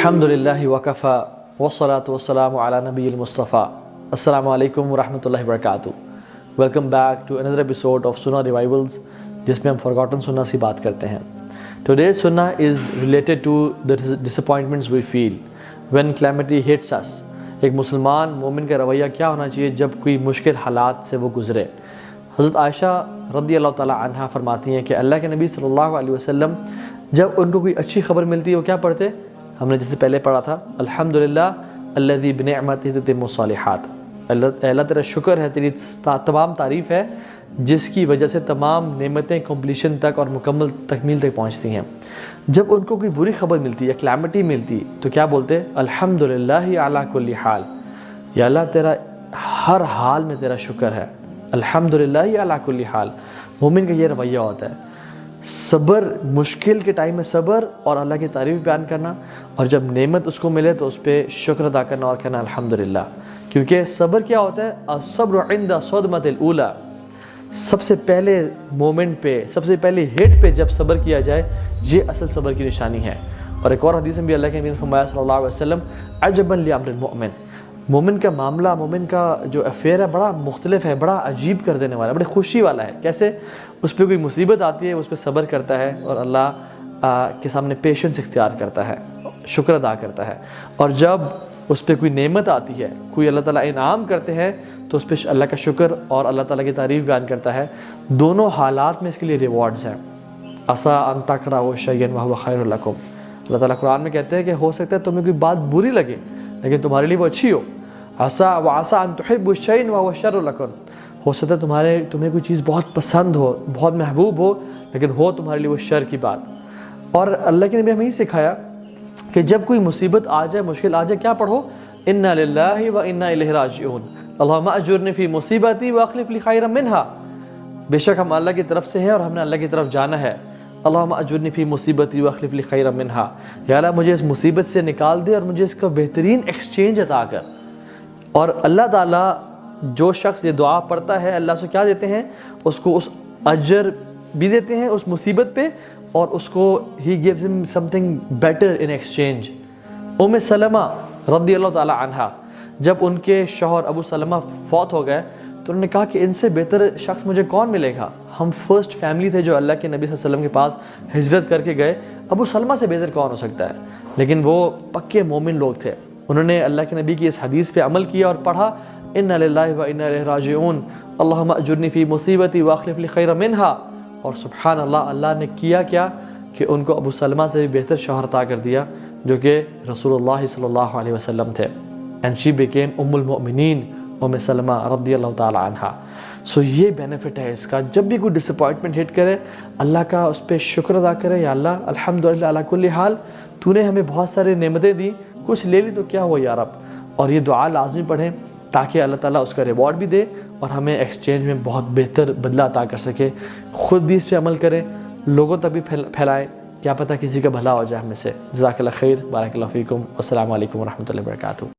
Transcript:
الحمدللہ وکفا والصلاة والسلام علی نبی المصطفیٰ. السلام علیکم ورحمۃ اللہ وبرکاتہ. Welcome back to another episode of Sunnah Revivals, جس میں ہم forgotten سنہ سے بات کرتے ہیں. Today's sunnah is related to the disappointments we feel when calamity hits us. ایک مسلمان مومن کا رویہ کیا ہونا چاہیے جب کوئی مشکل حالات سے وہ گزرے. حضرت عائشہ رضی اللہ تعالیٰ عنہا فرماتی ہیں کہ اللہ کے نبی صلی اللہ علیہ وسلم جب ان کو کوئی اچھی خبر ملتی ہے وہ کیا پڑھتے؟ ہم نے جسے پہلے پڑھا تھا، الحمدللہ الذی بنعمتہ تتم الصالحات. اللہ تیرا شکر ہے، تیری تمام تعریف ہے جس کی وجہ سے تمام نعمتیں کمپلیشن تک اور مکمل تکمیل تک پہنچتی ہیں. جب ان کو کوئی بری خبر ملتی یا کلیمٹی ملتی تو کیا بولتے؟ الحمدللہ علی کل حال. یا اللہ تیرا ہر حال میں تیرا شکر ہے. الحمدللہ علی کل حال. مومن کا یہ رویہ ہوتا ہے، صبر، مشکل کے ٹائم میں صبر اور اللہ کی تعریف بیان کرنا، اور جب نعمت اس کو ملے تو اس پہ شکر ادا کرنا اور کہنا الحمدللہ. کیونکہ صبر کیا ہوتا ہے؟ الصبر عند صدمۃ الاولی. سب سے پہلے مومنٹ پہ، سب سے پہلے ہٹ پہ جب صبر کیا جائے، یہ اصل صبر کی نشانی ہے. اور ایک اور حدیث میں بھی اللہ کے نبی نے فرمایا صلی اللہ علیہ وسلم، عجبا لامر المؤمن. مومن کا معاملہ، مومن کا جو افیئر ہے بڑا مختلف ہے، بڑا عجیب کر دینے والا ہے، بڑی خوشی والا ہے. کیسے؟ اس پہ کوئی مصیبت آتی ہے، اس پہ صبر کرتا ہے اور اللہ کے سامنے پیشنس اختیار کرتا ہے، شکر ادا کرتا ہے. اور جب اس پہ کوئی نعمت آتی ہے، کوئی اللہ تعالیٰ انعام کرتے ہیں تو اس پہ اللہ کا شکر اور اللہ تعالیٰ کی تعریف بیان کرتا ہے. دونوں حالات میں اس کے لیے ریوارڈز ہیں. عسیٰ ان تکرہوا شیئا وہو خیر لکم. اللہ تعالیٰ قرآن میں کہتے ہیں کہ ہو سکتا ہے تمہیں کوئی بات بری لگے لیکن تمہارے لیے وہ اچھی ہو. عسیٰ ان تحبوا شیئا وہو شر لکم. ہو سکتا ہے تمہیں کوئی چیز بہت پسند ہو، بہت محبوب ہو، لیکن ہو تمہارے لیے وہ شر کی بات. اور اللہ کے نبی ہمیں یہ سکھایا کہ جب کوئی مصیبت آ جائے، مشکل آ جائے، کیا پڑھو؟ انا للہ و انا الیہ راجعون. اللہم اجرنی فی مصیبتی واخلف لی خیرا منہا. بے شک ہم اللہ کی طرف سے ہیں اور ہم نے اللہ کی طرف جانا ہے. اللہم اجرنی فی مصیبتی واخلف لی خیرا منہا. یا اللہ مجھے اس مصیبت سے نکال دے اور مجھے اس کا بہترین ایکسچینج عطا کر. اور اللہ تعالیٰ جو شخص یہ دعا پڑھتا ہے اللہ سے کیا دیتے ہیں؟ اس کو اس اجر بھی دیتے ہیں اس مصیبت پہ، اور اس کو ہی gives him something better in exchange. ام سلمہ رضی اللہ تعالیٰ عنہا جب ان کے شوہر ابو سلمہ فوت ہو گئے تو انہوں نے کہا کہ ان سے بہتر شخص مجھے کون ملے گا؟ ہم فرسٹ فیملی تھے جو اللہ کے نبی صلی اللہ علیہ وسلم کے پاس ہجرت کر کے گئے، ابو سلمہ سے بہتر کون ہو سکتا ہے؟ لیکن وہ پکے مومن لوگ تھے. انہوں نے اللہ کے نبی کی اس حدیث پہ عمل کیا اور پڑھا انا للہ و انا الیہ راجعون اللہم اجرنی فی مصیبتی واخلف لی خیرا منہا. اور سبحان اللہ، اللہ نے کیا کہ ان کو ابو سلمہ سے بھی بہتر شوہر عطا کر دیا جو کہ رسول اللہ صلی اللہ علیہ وسلم تھے. اینڈ شی بیکیم ام المؤمنین ام سلمہ رضی اللہ تعالی عنہا. سو یہ بینیفٹ ہے اس کا، جب بھی کوئی ڈس اپوائنٹمنٹ ہٹ کرے اللہ کا اس پہ شکر ادا کرے. یا اللہ الحمدللہ علی کل حال، تو نے ہمیں بہت سارے نعمتیں دی، کچھ لے لی تو کیا ہوا یا رب. اور یہ دعا لازمی پڑھیں تاکہ اللہ تعالیٰ اس کا ریوارڈ بھی دے اور ہمیں ایکسچینج میں بہت بہتر بدلہ عطا کر سکے. خود بھی اس پہ عمل کریں، لوگوں تک بھی پھیلائیں، کیا پتہ کسی کا بھلا ہو جائے ہم میں سے. جزاک اللہ خیر، بارک اللہ فیکم، السلام علیکم ورحمۃ اللہ وبرکاتہ.